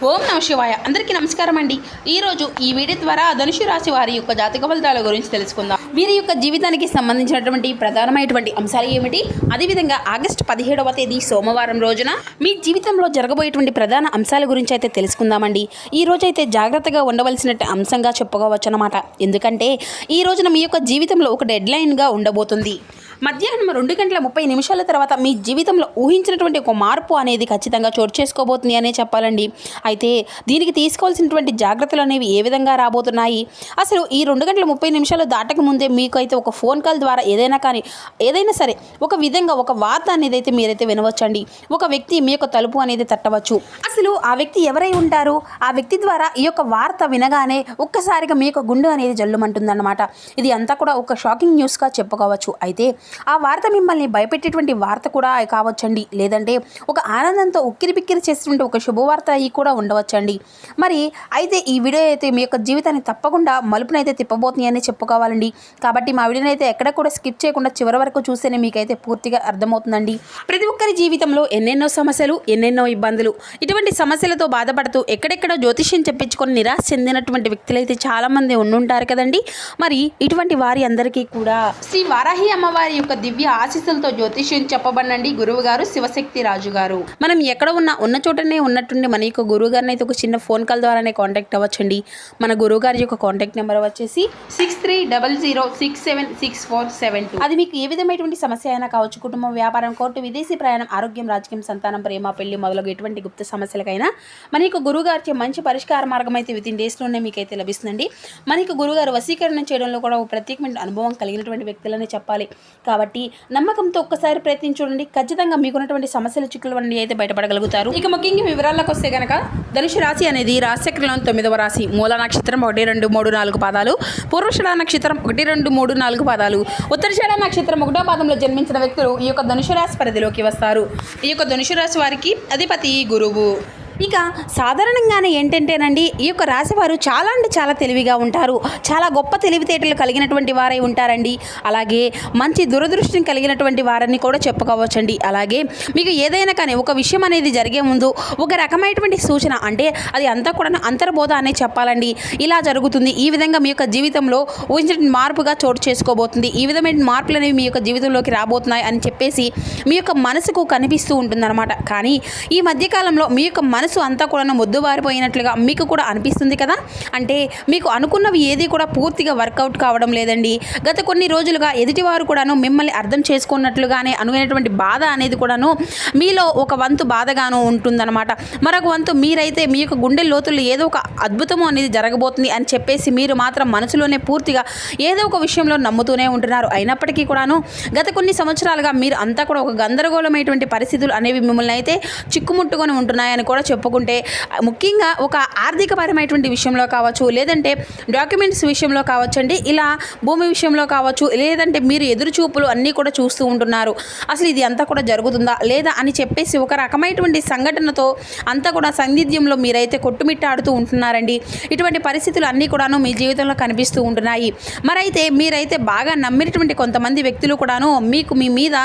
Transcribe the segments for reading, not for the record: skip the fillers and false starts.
ఓం నమ శివాయ. అందరికీ నమస్కారం అండి. ఈరోజు ఈ వీడియో ద్వారా ధనుసు రాశి వారి యొక్క జాతక ఫలితాల గురించి తెలుసుకుందాం. వీరి యొక్క జీవితానికి సంబంధించినటువంటి ప్రధానమైనటువంటి అంశాలు ఏమిటి, అదేవిధంగా ఆగస్టు 17వ తేదీ సోమవారం రోజున మీ జీవితంలో జరగబోయేటువంటి ప్రధాన అంశాల గురించి అయితే తెలుసుకుందామండి. ఈ రోజు అయితే జాగ్రత్తగా ఉండవలసిన అంశంగా చెప్పుకోవచ్చు అన్నమాట. ఎందుకంటే ఈ రోజున మీ యొక్క జీవితంలో ఒక డెడ్ లైన్గా ఉండబోతుంది. మధ్యాహ్నం 2:30 తర్వాత మీ జీవితంలో ఊహించినటువంటి ఒక మార్పు అనేది ఖచ్చితంగా చోటు చేసుకోబోతుంది అనే చెప్పాలండి. అయితే దీనికి తీసుకోవాల్సినటువంటి జాగ్రత్తలు అనేవి ఏ విధంగా రాబోతున్నాయి, అసలు ఈ 2:30 దాటక ముందే మీకు అయితే ఒక ఫోన్ కాల్ ద్వారా ఏదైనా సరే ఒక విధంగా ఒక వార్త అనేది అయితే మీరైతే వినవచ్చండి. ఒక వ్యక్తి మీ యొక్క తలుపు అనేది తట్టవచ్చు. అసలు ఆ వ్యక్తి ఎవరై ఉంటారు, ఆ వ్యక్తి ద్వారా ఈ యొక్క వార్త వినగానే ఒక్కసారిగా మీ యొక్క గుండె అనేది జల్లుమంటుందన్నమాట. ఇది అంతా కూడా ఒక షాకింగ్ న్యూస్గా చెప్పుకోవచ్చు. అయితే ఆ వార్త మిమ్మల్ని భయపెట్టేటువంటి వార్త కూడా కావచ్చండి, లేదంటే ఒక ఆనందంతో ఉక్కిరిబిక్కిరి చేసినటువంటి ఒక శుభవార్త అయి కూడా ఉండవచ్చండి. మరి అయితే ఈ వీడియో అయితే మీ యొక్క జీవితాన్ని తప్పకుండా మలుపునైతే తిప్పబోతుంది అని చెప్పుకోవాలండి. కాబట్టి మా వీడియోని అయితే ఎక్కడ కూడా స్కిప్ చేయకుండా చివరి వరకు చూస్తేనే మీకైతే పూర్తిగా అర్థమవుతుందండి. ప్రతి ఒక్కరి జీవితంలో ఎన్నెన్నో సమస్యలు, ఎన్నెన్నో ఇబ్బందులు, ఇటువంటి సమస్యలతో బాధపడుతూ ఎక్కడెక్కడో జ్యోతిష్యం చెప్పించుకొని నిరాశ చెందినటువంటి వ్యక్తులైతే చాలామంది ఉండుంటారు కదండి. మరి ఇటువంటి వారి అందరికీ కూడా శ్రీ వారాహి అమ్మవారి యొక్క దివ్య ఆశీస్సులతో జ్యోతిష్యం చెప్పబడండి గురువు గారు శివశక్తి రాజు గారు. మనం ఎక్కడ ఉన్న చోటనే ఉన్నట్టుండి మన యొక్క గురువు గారిని అయితే ఒక చిన్న ఫోన్ కాల్ ద్వారానే కాంటాక్ట్ అవ్వచ్చండి. మన గురువు గారి యొక్క కాంటాక్ట్ నెంబర్ వచ్చేసి 6300676472. అది మీకు ఏ విధమైనటువంటి సమస్య అయినా కావచ్చు, కుటుంబం, వ్యాపారం, కోర్టు, విదేశీ ప్రయాణం, ఆరోగ్యం, రాజకీయం, సంతానం, ప్రేమ, పెళ్లి మొదలగు ఎటువంటి గుప్త సమస్యలకైనా మన యొక్క గురువు గారికి మంచి పరిష్కార మార్గం అయితే వితిన్ డేస్లోనే మీకైతే లభిస్తుందండి. మన యొక్క గురువు గారు వశీకరణ చేయడంలో కూడా ఒక ప్రత్యేకమైన అనుభవం కలిగినటువంటి వ్యక్తులనే చెప్పాలి. కాబట్టి నమ్మకంతో ఒక్కసారి ప్రయత్నించి చూడండి, ఖచ్చితంగా మీకున్నటువంటి సమస్యల చిక్కుల వంటి అయితే బయటపడగలుగుతారు. ఇక ముఖ్యంగా వివరాల్లోకి వస్తే కనుక ధనుసు రాశి అనేది రాశిచక్రంలోని 9వ రాశి. మూల నక్షత్రం 1, 2, 3, 4 పాదాలు, పూర్వషాఢ నక్షత్రం 1, 2, 3, 4 పాదాలు, ఉత్తరాషాఢ నక్షత్రం 1వ పాదంలో జన్మించిన వ్యక్తులు ఈ యొక్క ధనుసు రాశి పరిధిలోకి వస్తారు. ఈ యొక్క ధనుసు రాశి వారికి అధిపతి గురువు. ఇక సాధారణంగానే ఏంటంటేనండి, ఈ యొక్క రాశి వారు చాలా అంటే చాలా తెలివిగా ఉంటారు. చాలా గొప్ప తెలివితేటలు కలిగినటువంటి వారై ఉంటారండి. అలాగే మంచి దురదృష్టిని కలిగినటువంటి వారని కూడా చెప్పుకోవచ్చండి. అలాగే మీకు ఏదైనా కానీ ఒక విషయం అనేది జరిగే ముందు ఒక రకమైనటువంటి సూచన, అంటే అది అంతా కూడా అంతర్బోధ అనే చెప్పాలండి. ఇలా జరుగుతుంది, ఈ విధంగా మీ యొక్క జీవితంలో ఊహించిన మార్పుగా చోటు చేసుకోబోతుంది, ఈ విధమైన మార్పులు అనేవి మీ యొక్క జీవితంలోకి రాబోతున్నాయి అని చెప్పేసి మీ యొక్క మనసుకు కనిపిస్తూ ఉంటుందన్నమాట. కానీ ఈ మధ్యకాలంలో మీ యొక్క మనసు అంతా కూడా మొద్దుబారిపోయినట్లుగా మీకు కూడా అనిపిస్తుంది కదా. అంటే మీకు అనుకున్నవి ఏది కూడా పూర్తిగా వర్కౌట్ కావడం లేదండి. గత కొన్ని రోజులుగా ఎదుటివారు కూడాను మిమ్మల్ని అర్థం చేసుకున్నట్లుగానే అనుకునేటువంటి బాధ అనేది కూడాను మీలో ఒక వంతు బాధగాను ఉంటుందన్నమాట. మరొక వంతు మీరైతే మీ యొక్క గుండె లోతుల్లో ఏదో ఒక అద్భుతము అనేది జరగబోతుంది అని చెప్పేసి మీరు మాత్రం మనసులోనే పూర్తిగా ఏదో ఒక విషయంలో నమ్ముతూనే ఉంటున్నారు. అయినప్పటికీ కూడాను గత కొన్ని సంవత్సరాలుగా మీరు అంతా కూడా ఒక గందరగోళమైనటువంటి పరిస్థితులు అనేవి మిమ్మల్ని అయితే చిక్కుముట్టుకొని ఉంటున్నాయని కూడా చెప్పుకుంటే, ముఖ్యంగా ఒక ఆర్థికపరమైనటువంటి విషయంలో కావచ్చు, లేదంటే డాక్యుమెంట్స్ విషయంలో కావచ్చండి, ఇలా భూమి విషయంలో కావచ్చు, లేదంటే మీరు ఎదురుచూపులు అన్నీ కూడా చూస్తూ ఉంటున్నారు. అసలు ఇది అంతా కూడా జరుగుతుందా లేదా అని చెప్పేసి ఒక రకమైనటువంటి సంఘటనతో అంతా కూడా సందిగ్ధంలో మీరైతే కొట్టుమిట్టాడుతూ ఉంటున్నారండి. ఇటువంటి పరిస్థితులు అన్నీ కూడాను మీ జీవితంలో కనిపిస్తూ ఉంటున్నాయి. మరైతే మీరైతే బాగా నమ్మినటువంటి కొంతమంది వ్యక్తులు కూడాను మీకు మీ మీద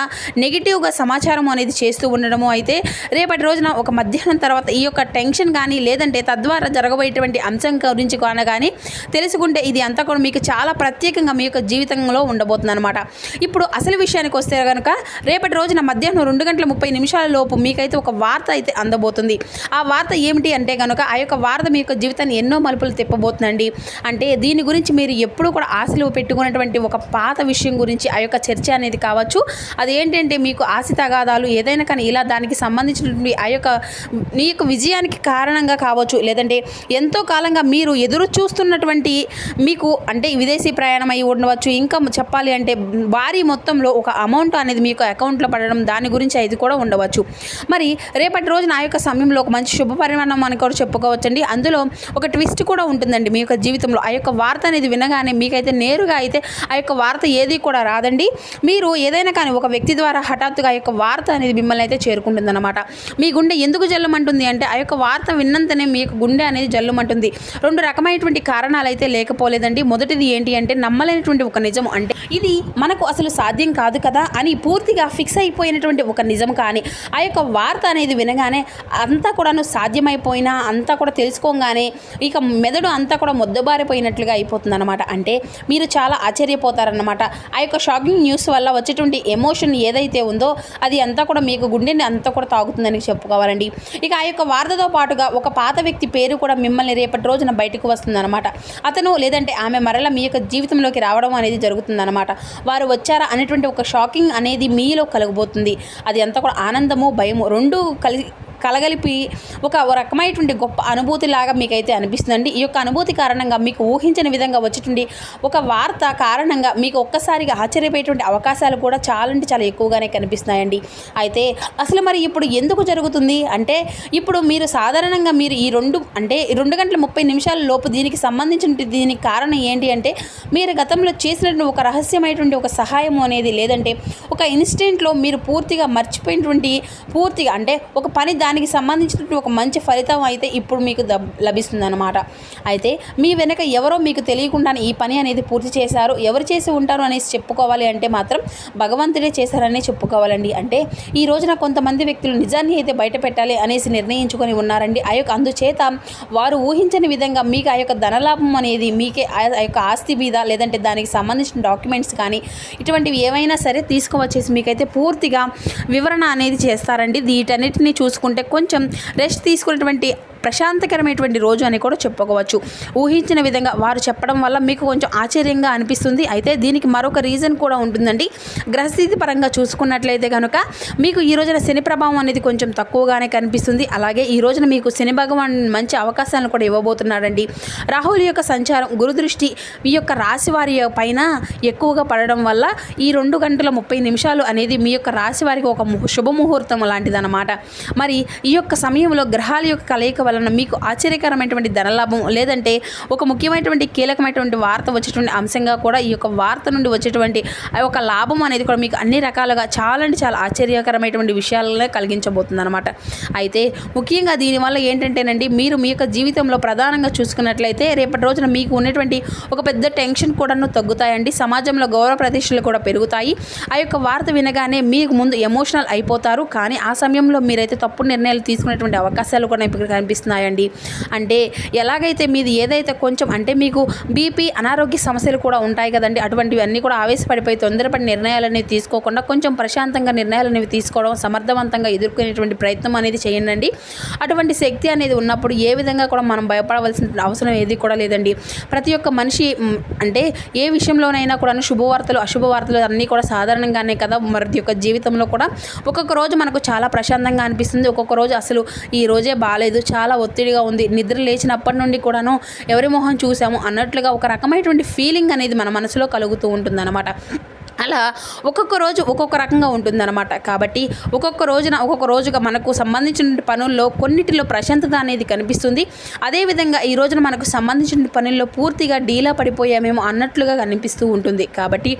నెగిటివ్గా సమాచారం అనేది చేస్తూ ఉండడము అయితే రేపటి రోజున ఒక మధ్యాహ్నం తర్వాత ఈ యొక్క టెన్షన్ కానీ, లేదంటే తద్వారా జరగబోయేటువంటి అంశం గురించి కానీ తెలుసుకుంటే ఇది అంతా కూడా మీకు చాలా ప్రత్యేకంగా మీ యొక్క జీవితంలో ఉండబోతుంది అనమాట. ఇప్పుడు అసలు విషయానికి వస్తే కనుక రేపటి రోజున మధ్యాహ్నం 2:30 లోపు మీకైతే ఒక వార్త అయితే అందబోతుంది. ఆ వార్త ఏమిటి అంటే కనుక ఆ యొక్క వార్త మీ యొక్క జీవితాన్ని ఎన్నో మలుపులు తిప్పబోతుందండి. అంటే దీని గురించి మీరు ఎప్పుడూ కూడా ఆశలు పెట్టుకున్నటువంటి ఒక పాత విషయం గురించి ఆ యొక్క చర్చ అనేది కావచ్చు. అది ఏంటంటే మీకు ఆశ తగాదాలు ఏదైనా కానీ ఇలా దానికి సంబంధించినటువంటి ఆ యొక్క మీ యొక్క విజయానికి కారణంగా కావచ్చు, లేదంటే ఎంతో కాలంగా మీరు ఎదురు చూస్తున్నటువంటి మీకు అంటే విదేశీ ప్రయాణం అయి ఉండవచ్చు, ఇంకా చెప్పాలి అంటే భారీ మొత్తంలో ఒక అమౌంట్ అనేది మీకు అకౌంట్లో పడడం, దాని గురించి అది కూడా ఉండవచ్చు. మరి రేపటి రోజున ఆ యొక్క సమయంలో ఒక మంచి శుభ పరిమాణం అని కూడా చెప్పుకోవచ్చండి. అందులో ఒక ట్విస్ట్ కూడా ఉంటుందండి మీ యొక్క జీవితంలో. ఆ యొక్క వార్త అనేది వినగానే మీకైతే నేరుగా అయితే ఆ యొక్క వార్త ఏది కూడా రాదండి. మీరు ఏదైనా కానీ ఒక వ్యక్తి ద్వారా హఠాత్తుగా ఆ యొక్క వార్త అనేది మిమ్మల్ని అయితే చేరుకుంటుందన్నమాట. మీ గుండె ఎందుకు జల్లమంటుంది అంటే ఆ యొక్క వార్త విన్నంతనే మీ యొక్క గుండె అనేది జల్లుమంటుంది. 2 రకమైనటువంటి కారణాలు అయితే లేకపోలేదండి. మొదటిది ఏంటి అంటే నమ్మలేనటువంటి ఒక నిజం, అంటే ఇది మనకు అసలు సాధ్యం కాదు కదా అని పూర్తిగా ఫిక్స్ అయిపోయినటువంటి ఒక నిజం. కానీ ఆ యొక్క వార్త అనేది వినగానే అంతా కూడాను సాధ్యమైపోయినా అంతా కూడా తెలుసుకోగానే ఇక మెదడు అంతా కూడా మొద్దబారిపోయినట్లుగా అయిపోతుంది అనమాట. అంటే మీరు చాలా ఆశ్చర్యపోతారన్నమాట. ఆ యొక్క షాకింగ్ న్యూస్ వల్ల వచ్చేటువంటి ఎమోషన్ ఏదైతే ఉందో అది అంతా కూడా మీకు గుండెని అంతా కూడా తాగుతుందని చెప్పుకోవాలండి. ఇక ఆ యొక్క వార్తతో పాటుగా ఒక పాత వ్యక్తి పేరు కూడా మిమ్మల్ని రేపటి రోజున బయటకు వస్తుందన్నమాట. అతను లేదంటే ఆమె మరలా మీ యొక్క జీవితంలోకి రావడం అనేది జరుగుతుందన్నమాట. వారు వచ్చారా అనేటువంటి ఒక షాకింగ్ అనేది మీలో కలగబోతుంది. అది అంతా కూడా ఆనందము భయము రెండూ కలగలిపి ఒక రకమైనటువంటి గొప్ప అనుభూతిలాగా మీకైతే అనిపిస్తుందండి. ఈ యొక్క అనుభూతి కారణంగా మీకు ఊహించని విధంగా వచ్చేటువంటి ఒక వార్త కారణంగా మీకు ఒక్కసారిగా ఆశ్చర్యపోయేటువంటి అవకాశాలు కూడా చాలా అంటే చాలా ఎక్కువగానే కనిపిస్తున్నాయండి. అయితే అసలు మరి ఇప్పుడు ఎందుకు జరుగుతుంది అంటే ఇప్పుడు మీరు సాధారణంగా మీరు ఈ 2 గంటల 30 నిమిషాల లోపు దీనికి సంబంధించిన దీనికి కారణం ఏంటి అంటే మీరు గతంలో చేసినటువంటి ఒక రహస్యమైనటువంటి ఒక సహాయం అనేది లేదంటే ఒక ఇన్స్టెంట్లో మీరు పూర్తిగా మర్చిపోయినటువంటి పూర్తిగా అంటే ఒక పని దానికి సంబంధించినటువంటి ఒక మంచి ఫలితం అయితే ఇప్పుడు మీకు లభిస్తుందన్నమాట. అయితే మీ వెనక ఎవరో మీకు తెలియకుండానే ఈ పని అనేది పూర్తి చేశారు. ఎవరు చేసి ఉంటారు అనేసి చెప్పుకోవాలి అంటే మాత్రం భగవంతుడే చేశారనే చెప్పుకోవాలండి. అంటే ఈ రోజున కొంతమంది వ్యక్తులు నిజాన్ని అయితే బయట పెట్టాలి అనేసి నిర్ణయించుకొని ఉన్నారండి. ఆ యొక్క అందుచేత వారు ఊహించని విధంగా మీకు ఆ యొక్క ధనలాభం అనేది మీకే ఆ యొక్క ఆస్తి మీద లేదంటే దానికి సంబంధించిన డాక్యుమెంట్స్ కానీ ఇటువంటివి ఏవైనా సరే తీసుకువచ్చేసి మీకైతే పూర్తిగా వివరణ అనేది చేస్తారండి. వీటన్నిటిని చూసుకుంటే కొంచెం రెస్ట్ తీసుకునేటువంటి ప్రశాంతకరమైనటువంటి రోజు అని కూడా చెప్పుకోవచ్చు. ఊహించిన విధంగా వారు చెప్పడం వల్ల మీకు కొంచెం ఆశ్చర్యంగా అనిపిస్తుంది. అయితే దీనికి మరొక రీజన్ కూడా ఉంటుందండి. గ్రహస్థితి పరంగా చూసుకున్నట్లయితే కనుక మీకు ఈ రోజున శని ప్రభావం అనేది కొంచెం తక్కువగానే కనిపిస్తుంది. అలాగే ఈ రోజున మీకు శని భగవాన్ మంచి అవకాశాలను కూడా ఇవ్వబోతున్నాడండి. రాహుల్ యొక్క సంచారం గురు దృష్టి ఈ యొక్క రాశి వారి పైన ఎక్కువగా పడడం వల్ల ఈ 2 గంటల 30 నిమిషాలు అనేది మీ యొక్క రాశి వారికి ఒక శుభముహూర్తం లాంటిదన్నమాట. మరి ఈ యొక్క సమయంలో గ్రహాల యొక్క కలయిక వలన మీకు ఆశ్చర్యకరమైనటువంటి ధనలాభం లేదంటే ఒక ముఖ్యమైనటువంటి కీలకమైనటువంటి వార్త వచ్చేటువంటి అంశంగా కూడా ఈ యొక్క వార్త నుండి వచ్చేటువంటి ఒక లాభం అనేది కూడా మీకు అన్ని రకాలుగా చాలా అంటే చాలా ఆశ్చర్యకరమైనటువంటి విషయాలనే కలిగించబోతుంది అనమాట. అయితే ముఖ్యంగా దీనివల్ల ఏంటంటేనండి మీరు మీ యొక్క జీవితంలో ప్రధానంగా చూసుకున్నట్లయితే రేపటి రోజున మీకు ఉన్నటువంటి ఒక పెద్ద టెన్షన్ కూడాను తగ్గుతాయండి. సమాజంలో గౌరవ ప్రతిష్టలు కూడా పెరుగుతాయి. ఆ యొక్క వార్త వినగానే మీకు ముందు ఎమోషనల్ అయిపోతారు. కానీ ఆ సమయంలో మీరైతే తప్పుడు నిర్ణయాలు తీసుకునేటువంటి అవకాశాలు కూడా ఇప్పుడు కనిపిస్తున్నాయండి. అంటే ఎలాగైతే మీది ఏదైతే కొంచెం అంటే మీకు బీపీ అనారోగ్య సమస్యలు కూడా ఉంటాయి కదండి. అటువంటివి అన్నీ కూడా ఆవేశపడిపోయి తొందరపడి నిర్ణయాలు అనేవి తీసుకోకుండా కొంచెం ప్రశాంతంగా నిర్ణయాలు అనేవి తీసుకోవడం సమర్థవంతంగా ఎదుర్కొనేటువంటి ప్రయత్నం అనేది చేయండి. అటువంటి శక్తి అనేది ఉన్నప్పుడు ఏ విధంగా కూడా మనం భయపడవలసిన అవసరం ఏది కూడా లేదండి. ప్రతి ఒక్క మనిషి అంటే ఏ విషయంలోనైనా కూడా శుభవార్తలు అశుభవార్తలు అన్నీ కూడా సాధారణంగానే కదా. మరి యొక్క జీవితంలో కూడా ఒక్కొక్క రోజు మనకు చాలా ప్రశాంతంగా అనిపిస్తుంది. ఒక్కొక్క రోజు అసలు ఈ రోజే బాగాలేదు, చాలా ఒత్తిడిగా ఉంది, నిద్ర లేచినప్పటి నుండి కూడాను ఎవరి మొహం చూసాము అన్నట్లుగా ఒక రకమైనటువంటి ఫీలింగ్ అనేది మన మనసులో కలుగుతూ ఉంటుందన్నమాట. అలా ఒక్కొక్క రోజు ఒక్కొక్క రకంగా ఉంటుందన్నమాట. కాబట్టి ఒక్కొక్క రోజుగా మనకు సంబంధించిన పనుల్లో కొన్నిటిలో ప్రశాంతత అనేది కనిపిస్తుంది. అదేవిధంగా ఈ రోజున మనకు సంబంధించిన పనుల్లో పూర్తిగా డీలా పడిపోయామేమో అన్నట్లుగా కనిపిస్తూ ఉంటుంది. కాబట్టి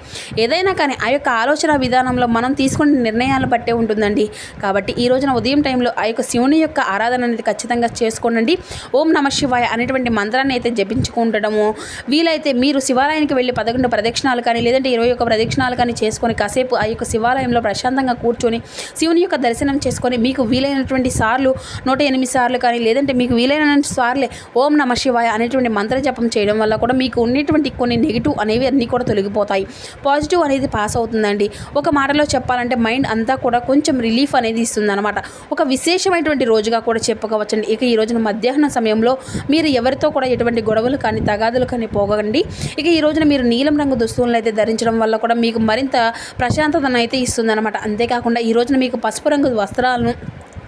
ఏదైనా కానీ ఆ యొక్క ఆలోచన విధానంలో మనం తీసుకునే నిర్ణయాలు బట్టే ఉంటుందండి. కాబట్టి ఈ రోజున ఉదయం టైంలో ఆ యొక్క శివుని యొక్క ఆరాధన అనేది ఖచ్చితంగా చేసుకోండి. ఓం నమ శివాయ అనేటువంటి మంత్రాన్ని అయితే జపించుకుంటడము వీలైతే మీరు శివాలయానికి వెళ్ళి 11 ప్రదక్షిణాలు కానీ లేదంటే 21 ప్రదక్షిణాలు కానీ చేసుకొని కాసేపు ఆ యొక్క శివాలయంలో ప్రశాంతంగా కూర్చొని శివుని యొక్క దర్శనం చేసుకొని మీకు వీలైనటువంటి సార్లు 108 సార్లు కానీ లేదంటే మీకు వీలైన సార్లే ఓం నమ శివాయ అనేటువంటి మంత్ర జపం చేయడం వల్ల కూడా మీకు ఉన్నటువంటి కొన్ని నెగిటివ్ అనేవి అన్నీ కూడా తొలగిపోతాయి. పాజిటివ్ అనేది పాస్ అవుతుందండి. ఒక మాటలో చెప్పాలంటే మైండ్ అంతా కూడా కొంచెం రిలీఫ్ అనేది ఇస్తుంది అనమాట. ఒక విశేషమైనటువంటి రోజుగా కూడా చెప్పుకోవచ్చండి. ఇక ఈ రోజున మధ్యాహ్నం సమయంలో మీరు ఎవరితో కూడా ఎటువంటి గొడవలు కానీ తగాదులు కానీ పోగండి. ఇక ఈ రోజున మీరు నీలం రంగు దుస్తువులను అయితే ధరించడం వల్ల కూడా మీకు మరింత ప్రశాంతతను అయితే ఇస్తుందన్నమాట. అంతేకాకుండా ఈ రోజున మీకు పసుపు రంగు వస్త్రాలను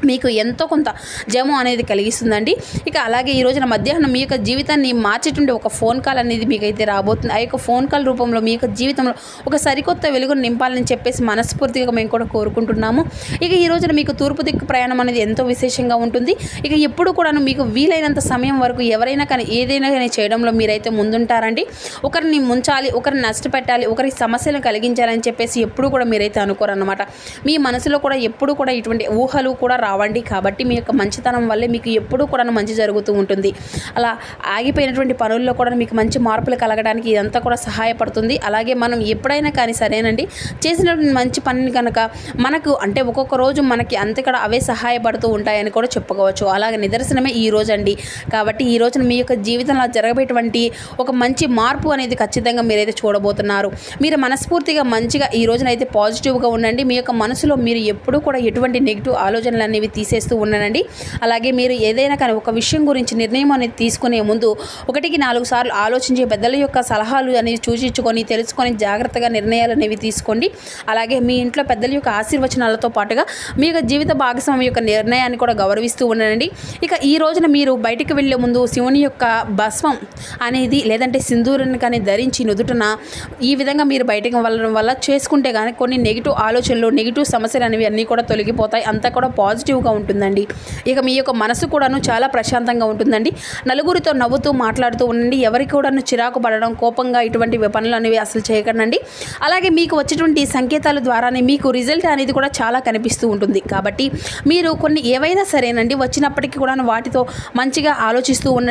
మీకు ఎంతో కొంత జము అనేది కలిగిస్తుందండి. ఇక అలాగే ఈ రోజున మధ్యాహ్నం మీ యొక్క జీవితాన్ని మార్చేటువంటి ఒక ఫోన్ కాల్ అనేది మీకైతే రాబోతుంది. ఆ యొక్క ఫోన్ కాల్ రూపంలో మీ యొక్క జీవితంలో ఒక సరికొత్త వెలుగును నింపాలని చెప్పేసి మనస్ఫూర్తిగా మేము కూడా కోరుకుంటున్నాము. ఇక ఈ రోజున మీకు తూర్పు దిక్కు ప్రయాణం అనేది ఎంతో విశేషంగా ఉంటుంది. ఇక ఎప్పుడు కూడాను మీకు వీలైనంత సమయం వరకు ఎవరైనా కానీ ఏదైనా కానీ చేయడంలో మీరైతే ముందుంటారండి. ఒకరిని ముంచాలి, ఒకరిని నష్టపెట్టాలి, ఒకరికి సమస్యలను కలిగించాలని చెప్పేసి ఎప్పుడు కూడా మీరైతే అనుకోరన్నమాట. మీ మనసులో కూడా ఎప్పుడు కూడా ఇటువంటి ఊహలు కూడా రావండి. కాబట్టి మీ యొక్క మంచితనం వల్లే మీకు ఎప్పుడూ కూడా మంచి జరుగుతూ ఉంటుంది. అలా ఆగిపోయినటువంటి పనుల్లో కూడా మీకు మంచి మార్పులు కలగడానికి ఇదంతా కూడా సహాయపడుతుంది. అలాగే మనం ఎప్పుడైనా కానీ సరేనండి, చేసినటువంటి మంచి పనిని కనుక మనకు అంటే ఒక్కొక్క రోజు మనకి అంతే కూడా అవే సహాయపడుతూ ఉంటాయని కూడా చెప్పుకోవచ్చు. అలాగే నిదర్శనమే ఈ రోజు అండి. కాబట్టి ఈ రోజున మీ యొక్క జీవితంలో జరగబోయేటువంటి ఒక మంచి మార్పు అనేది ఖచ్చితంగా మీరైతే చూడబోతున్నారు. మీరు మనస్ఫూర్తిగా మంచిగా ఈ రోజునైతే పాజిటివ్గా ఉండండి. మీ యొక్క మనసులో మీరు ఎప్పుడూ కూడా ఎటువంటి నెగిటివ్ ఆలోచనలు అనేవి తీసేస్తూ ఉండండి. అలాగే మీరు ఏదైనా కానీ ఒక విషయం గురించి నిర్ణయం అనేది తీసుకునే ముందు 1-4 సార్లు ఆలోచించి పెద్దల యొక్క సలహాలు అనేవి సూచించుకొని తెలుసుకొని జాగ్రత్తగా నిర్ణయాలు అనేవి తీసుకోండి. అలాగే మీ ఇంట్లో పెద్దల యొక్క ఆశీర్వచనాలతో పాటుగా మీ యొక్క జీవిత భాగస్వామి యొక్క నిర్ణయాన్ని కూడా గౌరవిస్తూ ఉండండి. ఇక ఈ రోజున మీరు బయటికి వెళ్ళే ముందు శివుని యొక్క భస్మం అనేది లేదంటే సింధూరాన్ని కానీ ధరించి నుదుటన ఈ విధంగా మీరు బయటకు వెళ్ళడం వల్ల చేసుకుంటే కానీ కొన్ని నెగిటివ్ ఆలోచనలు, నెగిటివ్ సమస్యలు అనేవి అన్నీ కూడా తొలగిపోతాయి. అంతా కూడా పాజిటివ్గా ఉంటుందండి. ఇక మీ యొక్క మనసు కూడాను చాలా ప్రశాంతంగా ఉంటుందండి. నలుగురితో నవ్వుతూ మాట్లాడుతూ ఉండండి. ఎవరికి కూడాను చిరాకు పడడం, కోపంగా ఇటువంటి పనులు అనేవి అసలు చేయకండి. అలాగే మీకు వచ్చేటువంటి సంకేతాల ద్వారానే మీకు రిజల్ట్ అనేది కూడా చాలా కనిపిస్తూ ఉంటుంది. కాబట్టి మీరు కొన్ని ఏవైనా సరేనండి వచ్చినప్పటికీ కూడా వాటితో మంచిగా ఆలోచిస్తూ ఉండండి.